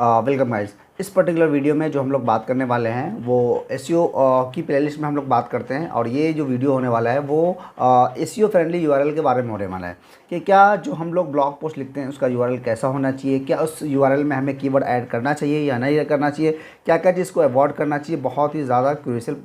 Welcome guys. इस particular video में जो हम लोग बात करने वाले हैं वो एसईओ की प्लेलिस्ट में हम लोग बात करते हैं। और ये जो वीडियो होने वाला है वो एसईओ फ्रेंडली यूआरएल के बारे में होने वाला है कि क्या जो हम लोग ब्लॉग पोस्ट लिखते हैं उसका यूआरएल कैसा होना चाहिए, क्या उस यूआरएल में हमें कीवर्ड ऐड करना चाहिए या नहीं करना चाहिए, क्या क्या चीज़ को अवॉइड करना चाहिए। बहुत ही ज़्यादा क्रूशियल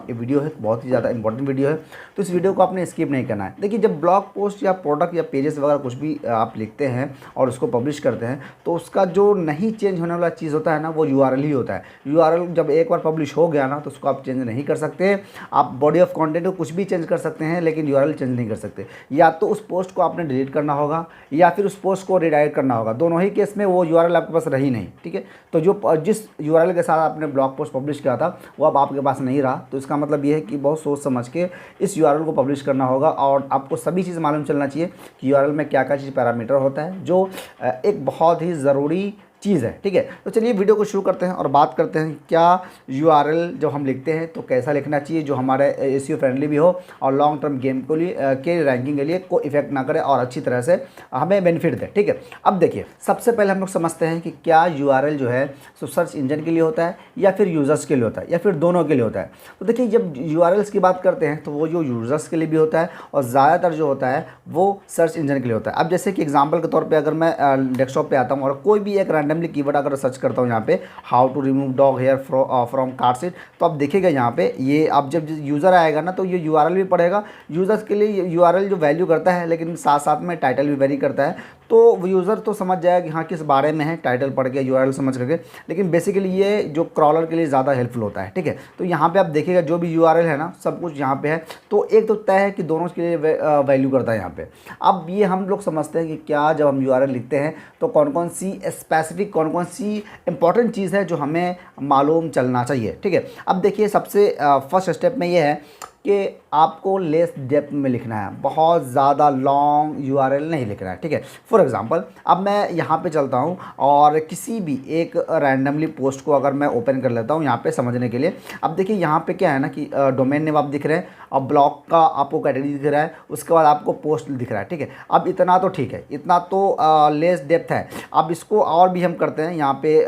वीडियो है, बहुत ही ज़्यादा इंपॉर्टेंट वीडियो है, तो इस वीडियो को आपने स्किप नहीं करना है। देखिए, जब ब्लॉग पोस्ट या प्रोडक्ट या पेजेस वगैरह कुछ भी आप लिखते हैं और उसको पब्लिश करते हैं तो उसका जो नहीं चेंज होने वाला चीज़ होता है ना वो यूआरएल ही होता है। यूआरएल जब एक बार पब्लिश हो गया ना तो उसको आप चेंज नहीं कर सकते। आप बॉडी ऑफ कंटेंट को कुछ भी चेंज कर सकते हैं लेकिन यूआरएल चेंज नहीं कर सकते। या तो उस पोस्ट को आपने डिलीट करना होगा या फिर उस पोस्ट को रिडायरेक्ट करना होगा। दोनों ही केस में वो यूआरएल आपके पास रही नहीं, ठीक है। तो जो जिस यूआरएल के साथ आपने ब्लॉग पोस्ट पब्लिश किया था वो अब आपके पास नहीं रहा, तो इसका मतलब ये है कि बहुत सोच समझ के इस यूआरएल को पब्लिश करना होगा। और आपको सभी चीज़ मालूम चलना चाहिए कि यूआरएल में क्या क्या चीज़ पैरामीटर होता है, जो एक बहुत ही ज़रूरी चीज़ है, ठीक है। तो चलिए वीडियो को शुरू करते हैं और बात करते हैं क्या यूआरएल जब हम लिखते हैं तो कैसा लिखना चाहिए जो हमारे एसईओ फ्रेंडली भी हो और लॉन्ग टर्म गेम को लिए के रैंकिंग के लिए को इफेक्ट ना करे और अच्छी तरह से हमें बेनिफिट दे, ठीक है। अब देखिए, सबसे पहले हम लोग समझते हैं कि क्या यूआरएल जो है सो सर्च इंजन के लिए होता है या फिर यूज़र्स के लिए होता है या फिर दोनों के लिए होता है। तो देखिए, जब यूआरएल्स की बात करते हैं तो वो जो यूज़र्स के लिए भी होता है और ज़्यादातर जो होता है वो सर्च इंजन के लिए होता है। अब जैसे कि एग्जाम्पल के तौर पर अगर मैं डेस्कटॉप पर आता हूँ और कोई भी एक रैंडमली कीवर्ड अगर सर्च करता हूँ यहाँ पे, how to remove dog hair from car seat, तो आप देखिएगा यहाँ पे ये अब जब यूज़र आएगा ना तो ये यूआरएल भी पढ़ेगा। यूज़र्स के लिए यूआरएल जो वैल्यू करता है लेकिन साथ साथ में टाइटल भी वेरी करता है, तो यूज़र तो समझ जाएगा कि हाँ किस बारे में है, टाइटल पढ़ के यूआरएल समझ करके। लेकिन बेसिकली ये जो क्रॉलर के लिए ज़्यादा हेल्पफुल होता है, ठीक है। तो यहाँ पे आप देखिएगा जो भी यूआरएल है ना सब कुछ यहाँ पे है, तो एक तो तय है कि दोनों के लिए वैल्यू करता है यहाँ पे। अब ये हम लोग समझते हैं कि क्या जब हम यूआरएल लिखते हैं तो कौन कौन सी स्पेसिफिक कौन कौन सी इंपॉर्टेंट चीज़ है जो हमें मालूम चलना चाहिए, ठीक है। अब देखिए, सबसे फर्स्ट स्टेप में ये है कि आपको लेस डेप्थ में लिखना है, बहुत ज़्यादा लॉन्ग यूआरएल नहीं लिखना है, ठीक है। फॉर एग्जांपल अब मैं यहाँ पे चलता हूँ और किसी भी एक रैंडमली पोस्ट को अगर मैं ओपन कर लेता हूँ यहाँ पे समझने के लिए। अब देखिए यहाँ पे क्या है ना कि डोमेन नेम आप दिख रहे हैं और ब्लॉग का आपको कैटेगरी दिख रहा है, उसके बाद आपको पोस्ट दिख रहा है, ठीक है। अब इतना तो ठीक है, इतना तो लेस डेप्थ है। अब इसको और भी हम करते हैं यहाँ पे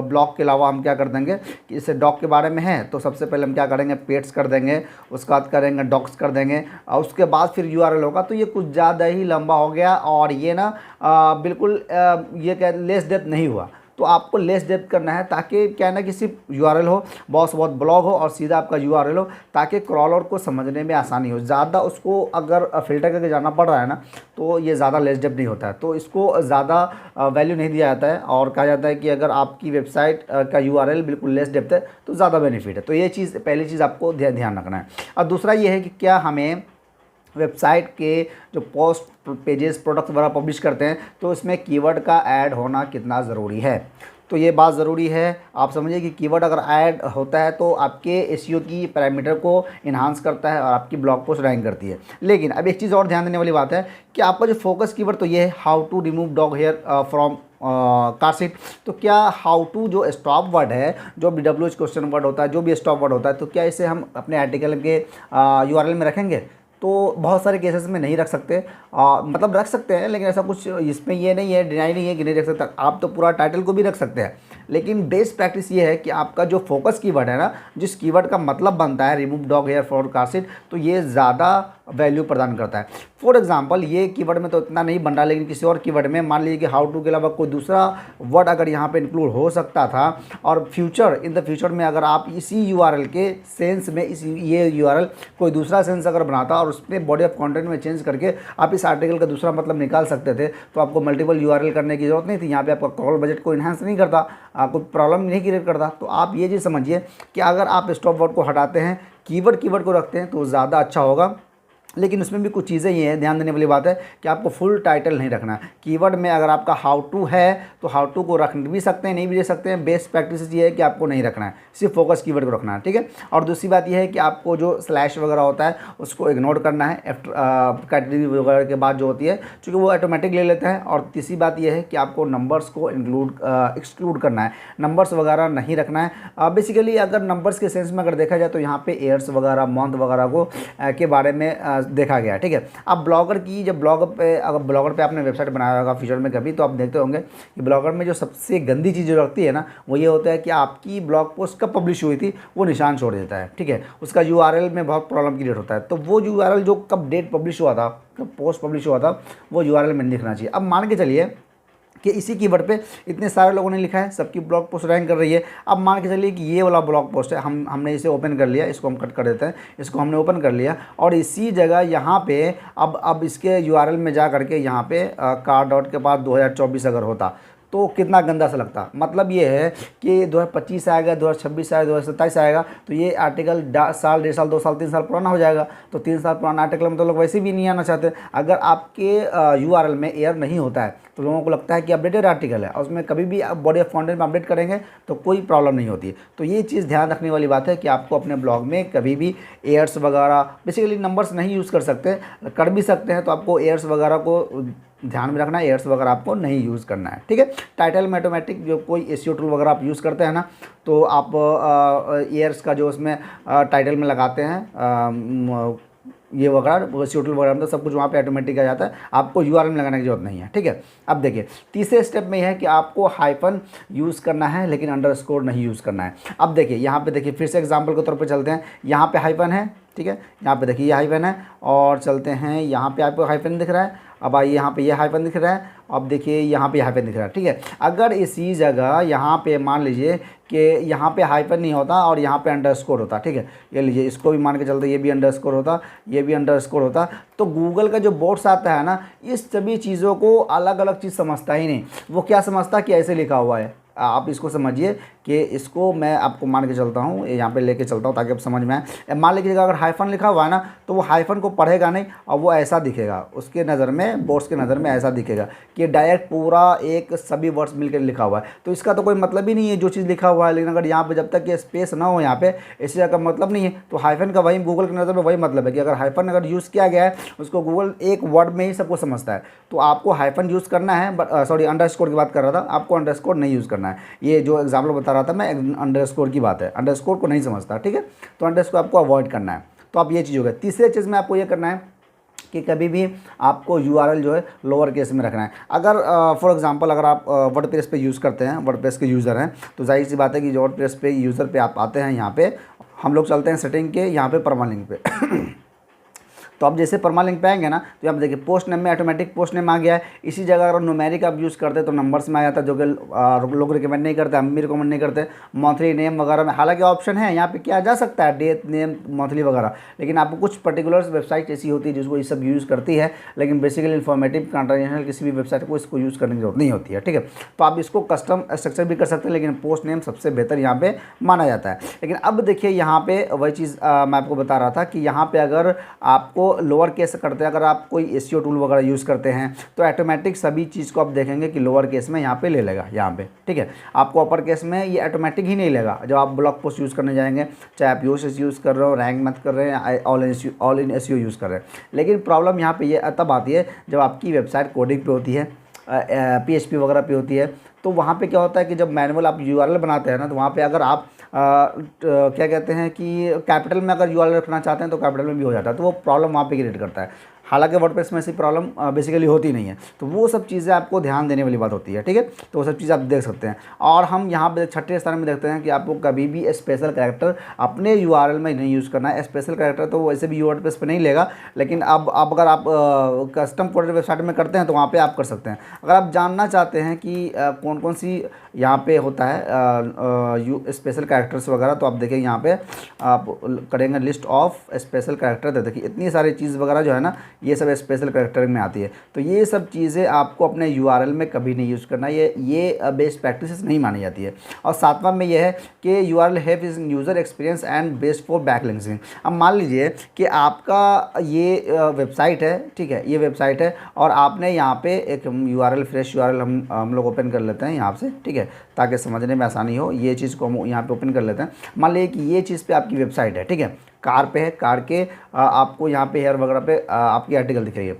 ब्लॉग के अलावा हम क्या कर देंगे कि इसे डॉग के बारे में है तो सबसे पहले हम क्या करेंगे, पेट्स कर देंगे, उसके बाद करेंगे डॉक्स कर देंगे और उसके बाद फिर यूआरएल होगा। तो ये कुछ ज़्यादा ही लंबा हो गया और ये ना बिल्कुल ये क्या लेस डेप्थ नहीं हुआ। तो आपको लेस डेप्थ करना है ताकि क्या है ना कि सिर्फ यूआरएल हो, बहुत ब्लॉग हो और सीधा आपका यूआरएल हो, ताकि क्रॉलर को समझने में आसानी हो। ज़्यादा उसको अगर फिल्टर करके जाना पड़ रहा है ना तो ये ज़्यादा लेस डेप्थ नहीं होता है, तो इसको ज़्यादा वैल्यू नहीं दिया जाता है। और कहा जाता है कि अगर आपकी वेबसाइट का यूआरएल बिल्कुल लेस डेप्थ है तो ज़्यादा बेनिफिट है। तो ये चीज़ पहली चीज़ आपको ध्यान रखना है। और दूसरा ये है कि क्या हमें वेबसाइट के जो पोस्ट पेजेस प्रोडक्ट्स वगैरह पब्लिश करते हैं तो इसमें कीवर्ड का ऐड होना कितना ज़रूरी है। तो ये बात ज़रूरी है, आप समझिए कि कीवर्ड अगर ऐड होता है तो आपके एसईओ की पैरामीटर को इन्हांस करता है और आपकी ब्लॉग पोस्ट रैंक करती है। लेकिन अब एक चीज़ और ध्यान देने वाली बात है कि आपका जो फोकस कीवर्ड तो ये है how to remove dog hair from car seat. तो क्या हाउ टू जो स्टॉप वर्ड है, जो BWH क्वेश्चन वर्ड होता है, जो भी स्टॉप वर्ड होता है, तो क्या इसे हम अपने आर्टिकल के यूआरएल में रखेंगे? तो बहुत सारे केसेस में नहीं रख सकते, मतलब रख सकते हैं लेकिन ऐसा कुछ इसमें ये नहीं है, डिनाई नहीं है कि नहीं रख सकता। आप तो पूरा टाइटल को भी रख सकते हैं, लेकिन बेस्ट प्रैक्टिस ये है कि आपका जो फोकस कीवर्ड है ना, जिस कीवर्ड का मतलब बनता है remove dog hair from car seat, तो ये ज़्यादा वैल्यू प्रदान करता है। फॉर एग्जांपल ये कीवर्ड में तो इतना नहीं बन रहा, लेकिन किसी और कीवर्ड में मान लीजिए कि हाउ टू के अलावा कोई दूसरा वर्ड अगर यहाँ पे इंक्लूड हो सकता था और इन द फ्यूचर में अगर आप इसी यूआरएल के सेंस में ये यूआरएल कोई दूसरा सेंस अगर बनाता और उसमें बॉडी ऑफ कंटेंट में चेंज करके आप इस आर्टिकल का दूसरा मतलब निकाल सकते थे, तो आपको मल्टीपल यूआरएल करने की जरूरत नहीं थी। यहाँ पे आपका क्रॉल बजट को इन्हांस नहीं करता, कोई प्रॉब्लम नहीं क्रिएट करता। तो आप ये चीज़ समझिए कि अगर आप स्टॉप वर्ड को हटाते हैं, कीवर्ड को रखते हैं तो ज़्यादा अच्छा होगा। लेकिन उसमें भी कुछ चीज़ें ये हैं, ध्यान देने वाली बात है कि आपको फुल टाइटल नहीं रखना है। कीवर्ड में अगर आपका हाउ टू है तो हाउ टू को रख भी सकते हैं, नहीं भी दे सकते हैं। बेस्ट प्रैक्टिस ये है कि आपको नहीं रखना है, सिर्फ फोकस कीवर्ड को रखना है, ठीक है। और दूसरी बात यह है कि आपको जो स्लैश वगैरह होता है उसको इग्नोर करना है कैटेगरी वगैरह के बाद जो होती है, चूँकि वो ऑटोमेटिक ले लेते हैं। और तीसरी बात यह है कि आपको नंबर्स को एक्सक्लूड करना है, नंबर्स वगैरह नहीं रखना है। बेसिकली अगर नंबर्स के सेंस में अगर देखा जाए तो यहाँ पे ईयर्स वगैरह मंथ वगैरह को के बारे में देखा गया है, ठीक है। अब ब्लॉगर की जब अगर ब्लॉगर पे आपने वेबसाइट बनाया होगा फ्यूचर में कभी, तो आप देखते होंगे कि ब्लॉगर में जो सबसे गंदी चीज़ जो लगती है ना, वो ये होता है कि आपकी ब्लॉग पोस्ट कब पब्लिश हुई थी वो निशान छोड़ देता है, ठीक है। उसका यूआरएल में बहुत प्रॉब्लम क्रिएट होता है। तो वो यूआरएल जो कब डेट पब्लिश हुआ था, कब पोस्ट पब्लिश हुआ था, वो यूआरएल में दिखना चाहिए। अब मान के चलिए कि इसी कीवर्ड पे इतने सारे लोगों ने लिखा है, सबकी ब्लॉग पोस्ट रैंक कर रही है। अब मान के चलिए कि ये वाला ब्लॉग पोस्ट है, हमने इसे ओपन कर लिया, इसको हम कट कर देते हैं, इसको हमने ओपन कर लिया और इसी जगह यहाँ पे अब इसके यूआरएल में जा करके यहाँ पे कार डॉट के बाद 2024 अगर होता तो कितना गंदा सा लगता। मतलब ये है कि 2025 आएगा, 2026 आएगा, 2027 आएगा, तो ये आर्टिकल साल, 1.5 साल, 2 साल, 3 साल पुराना हो जाएगा। तो 3 साल पुराना आर्टिकल में तो लोग वैसे भी नहीं आना चाहते। अगर आपके यूआरएल में एयर नहीं होता है तो लोगों को लगता है कि अपडेटेड आर्टिकल है और उसमें कभी भी आप बॉडी ऑफ कंटेंट में अपडेट करेंगे तो कोई प्रॉब्लम नहीं होती है। तो ये चीज़ ध्यान रखने वाली बात है कि आपको अपने ब्लॉग में कभी भी एयर्स वगैरह, बेसिकली नंबर्स नहीं यूज़ कर सकते, कर भी सकते हैं तो आपको एयर्स वगैरह को ध्यान में रखना है, एयर्स वगैरह आपको नहीं यूज़ करना है, ठीक है। टाइटल में ऑटोमेटिक जो कोई एसईओ टूल वगैरह आप यूज़ करते हैं ना, तो आप एयर्स का जो उसमें टाइटल में लगाते हैं ये वगैरह एसईओ टूल वगैरह में, तो सब कुछ वहाँ पे ऑटोमेटिक आ जाता है, आपको यूआरएल में लगाने की जरूरत नहीं है, ठीक है। अब देखिए तीसरे स्टेप में यह है कि आपको हाइफन यूज़ करना है लेकिन अंडरस्कोर नहीं यूज़ करना है। अब देखिए यहाँ पे देखिए फिर से एग्जांपल के तौर पे चलते हैं, यहाँ पे हाइफन है, ठीक है, यहाँ पे देखिए ये हाइफन है और चलते हैं यहाँ पे आपको हाइफन दिख रहा है। अब आइए यहाँ पे ये हाइफन दिख रहा है, अब देखिए यहाँ पे हाइफन दिख रहा है, ठीक है। अगर इसी जगह यहाँ पे मान लीजिए कि यहाँ पे हाइफन नहीं होता और यहाँ पे अंडरस्कोर होता, ठीक है, ये लीजिए इसको भी मान के चलते ये भी अंडरस्कोर होता, ये भी अंडरस्कोर होता, तो गूगल का जो बोर्ड्स आता है ना, इस सभी चीज़ों को अलग अलग चीज़ समझता ही नहीं। वो क्या समझता कि ऐसे लिखा हुआ है। आप इसको समझिए कि इसको मैं आपको मान के चलता हूँ, यहाँ पे लेके चलता हूँ ताकि आप समझ में आए। मान लीजिए अगर हाइफन लिखा हुआ है ना, तो वो हाइफन को पढ़ेगा नहीं और वो ऐसा दिखेगा, उसके नज़र में, बोर्ड्स के नज़र में ऐसा दिखेगा कि डायरेक्ट पूरा एक सभी वर्ड्स मिलकर लिखा हुआ है। तो इसका तो कोई मतलब ही नहीं है जो चीज़ लिखा हुआ है। लेकिन अगर यहाँ पर जब तक ये स्पेस ना हो, यहाँ पे इसी जगह का मतलब नहीं है, तो हाइफन का वही गूगल की नज़र में वही मतलब है कि अगर हाइफन अगर यूज़ किया गया है, उसको गूगल एक वर्ड में ही सबको समझता है। तो आपको हाइफन यूज़ करना है, बट सॉरी अंडरस्कोर की बात कर रहा था, आपको अंडरस्कोर नहीं यूज़ करना है। ये जो एग्जाम्पल बता रहा था मैं, अंडरस्कोर की बात है, अंडरस्कोर को नहीं समझता, ठीक है। तो अंडरस्कोर आपको अवॉइड करना है। तो अब ये चीज़ हो गई। तीसरे चीज़ में आपको ये करना है कि कभी भी आपको यूआरएल जो है लोअर केस में रखना है। अगर फॉर एग्जांपल अगर आप वर्डप्रेस पे यूज़ करते हैं, वर्डप्रेस के यूज़र हैं, तो जाहिर सी बात है कि जो वर्डप्रेस पे यूज़र पे आप आते हैं, यहाँ पे हम लोग चलते हैं सेटिंग के, यहाँ पे परमालिंक पे तो आप जैसे परमालिंक पे आएंगे ना, तो आप देखिए पोस्ट नेम में ऑटोमेटिक पोस्ट नेम आ गया है। इसी जगह अगर न्यूमेरिक आप यूज़ करते हैं तो नंबर्स में आ जाता है, जो कि लोग रिकमेंड नहीं करते, हम भी रिकमेंड नहीं करते। मंथली नेम वगैरह में हालांकि ऑप्शन है, यहाँ पे किया जा सकता है डेट नेम मंथली वगैरह, लेकिन आपको कुछ पर्टिकुलर वेबसाइट ऐसी होती है जिसको ये सब यूज़ करती है, लेकिन बेसिकली इन्फॉर्मेटिव ट्रांजेक्शनल किसी भी वेबसाइट को इसको यूज़ करने की जरूरत नहीं होती है, ठीक है। तो आप इसको कस्टम स्ट्रक्चर भी कर सकते हैं, लेकिन पोस्ट नेम सबसे बेहतर यहाँ पे माना जाता है। लेकिन अब देखिए यहाँ पे वही चीज़ मैं आपको बता रहा था कि यहाँ पे अगर आपको लोअर केस करते हैं, अगर आप कोई एसईओ टूल वगैरह यूज़ करते हैं, तो ऑटोमेटिक सभी चीज़ को आप देखेंगे कि लोअर केस में यहाँ पे ले लेगा, यहाँ पे, ठीक है। आपको अपर केस में ये ऑटोमेटिक ही नहीं लेगा। जब आप ब्लॉग पोस्ट यूज़ करने जाएंगे, चाहे आप यूएसएस यूज़ कर रहे हो, रैंक मत कर रहे हैं, ऑल इन एसईओ यूज़ कर रहे हैं। लेकिन प्रॉब्लम यहाँ पे ये तब आती है जब आपकी वेबसाइट कोडिंग पे होती है, PHP वगैरह पे होती है। तो वहाँ पे क्या होता है कि जब मैनुअल आप यूआरएल बनाते हैं ना, तो वहाँ पे अगर आप क्या कहते हैं कि कैपिटल में अगर यूआरएल रखना चाहते हैं तो कैपिटल में भी हो जाता है, तो वो प्रॉब्लम वहाँ पे क्रिएट करता है। हालांकि वर्डप्रेस में ऐसी प्रॉब्लम बेसिकली होती नहीं है। तो वो सब चीज़ें आपको ध्यान देने वाली बात होती है, ठीक है। तो वो सब चीज़ आप देख सकते हैं। और हम यहाँ पे छठे स्थान में देखते हैं कि आपको कभी भी स्पेशल कैरेक्टर अपने यूआरएल में नहीं यूज़ करना है। स्पेशल कैरेक्टर तो वैसे भी वर्डप्रेस पे नहीं लेगा, लेकिन अब अगर आप कस्टम कोडेड वेबसाइट में करते हैं तो वहाँ पर आप कर सकते हैं। अगर आप जानना चाहते हैं कि कौन कौन सी यहाँ पे होता है स्पेशल कैरेक्टर्स वगैरह, तो आप देखिए यहाँ पे आप करेंगे लिस्ट ऑफ स्पेशल कैरेक्टर, देखिए इतनी सारी चीज़ वगैरह जो है ना, ये सब स्पेशल कैरेक्टर में आती है। तो ये सब चीज़ें आपको अपने यूआरएल में कभी नहीं यूज़ करना, ये बेस्ट प्रैक्टिसेस नहीं मानी जाती है। और सातवां में यह है कि URL have is user experience and best for backlinking. अब मान लीजिए कि आपका ये वेबसाइट है, ठीक है, ये वेबसाइट है और आपने यहाँ पे एक यूआरएल फ्रेश यूआरएल हम लोग ओपन कर लेते हैं यहाँ से, ठीक है, ताकि समझने में आसानी हो। ये चीज़ को हम यहाँ पे ओपन कर लेते हैं। मान लीजिए कि ये चीज़ पे आपकी वेबसाइट है, ठीक है, कार पे है, कार के आपको यहाँ पे हेयर वगैरह पे आपकी आर्टिकल दिख रही है।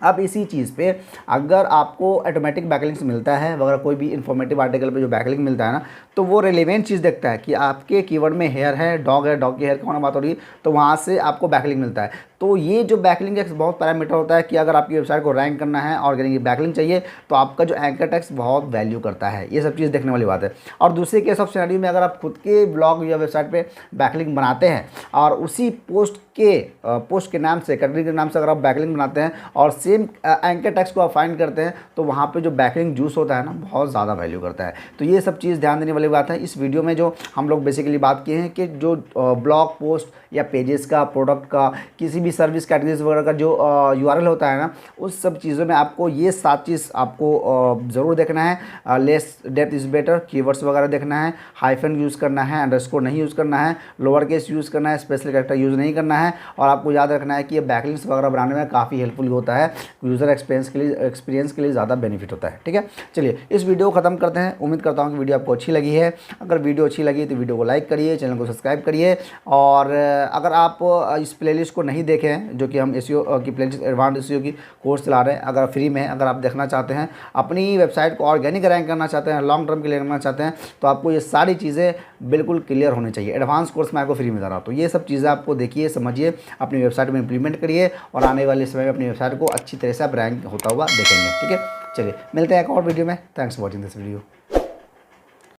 अब इसी चीज़ पे अगर आपको ऑटोमेटिक बैकलिंक्स मिलता है वगैरह, कोई भी इन्फॉर्मेटिव आर्टिकल पे जो बैकलिंक मिलता है ना, तो वो रिलेवेंट चीज़ देखता है कि आपके कीवर्ड में हेयर है, डॉग की हेयर की बात हो रही है, तो वहाँ से आपको बैकलिंक मिलता है। तो ये जो बैकलिंक एक बहुत पैरामीटर होता है कि अगर आपकी वेबसाइट को रैंक करना है और अगर ये बैकलिंक चाहिए तो आपका जो एंकर टेक्स्ट बहुत वैल्यू करता है। ये सब चीज़ देखने वाली बात है। और दूसरे केस ऑफ सिनेरियो में अगर आप खुद के ब्लॉग या वेबसाइट पे बैकलिंक बनाते हैं और उसी पोस्ट के नाम से, कैटेगरी के नाम से अगर आप बैकलिंक बनाते हैं और सेम एंकर टेक्स्ट को आप फाइंड करते हैं तो वहाँ पे जो बैकलिंक जूस होता है ना बहुत ज़्यादा वैल्यू करता है। तो ये सब चीज़ ध्यान देने वाली बात है। इस वीडियो में जो हम लोग बेसिकली बात किए हैं कि जो ब्लॉग पोस्ट या पेजेस का, प्रोडक्ट का, किसी भी सर्विस कैटेगरीज वगैरह का जो यूआरएल होता है ना, उस सब चीज़ों में आपको ये 7 चीज़ आपको ज़रूर देखना है। Less depth is better, keywords वगैरह देखना है, हाइफन यूज़ करना है, अंडरस्कोर नहीं यूज़ करना है, लोअर केस यूज़ करना है, स्पेशल कैरेक्टर यूज़ नहीं करना है। और आपको याद रखना है कि ये बैकलिंक्स वगैरह बनाने में काफ़ी हेल्पफुल होता है, यूज़र एक्सपीरियंस के लिए ज़्यादा बेनिफिट होता है। ठीक है, चलिए इस वीडियो को ख़त्म करते हैं। उम्मीद करता हूँ कि वीडियो आपको अच्छी लगी है। अगर वीडियो अच्छी लगी तो वीडियो को लाइक करिए, चैनल को सब्सक्राइब करिए। और अगर आप इस प्लेलिस्ट को नहीं देखे हैं जो कि हम एसईओ की प्लेलिस्ट, एडवांस एसईओ की कोर्स चला रहे हैं, अगर फ्री में अगर आप देखना चाहते हैं, अपनी वेबसाइट को ऑर्गेनिक रैंक करना चाहते हैं, लॉन्ग टर्म के लिए करना चाहते हैं, तो आपको ये सारी चीज़ें बिल्कुल क्लियर होनी चाहिए। एडवांस कोर्स मैं आपको फ्री में दे रहा हूँ। तो ये सब चीज़ें आपको देखिए, समझिए, अपनी वेबसाइट में इंप्लीमेंट करिए और आने वाले समय में अपनी वेबसाइट को अच्छी तरह से आप रैंक होता हुआ देखेंगे। ठीक है, चलिए मिलते हैं एक और वीडियो में। Thanks for watching this video.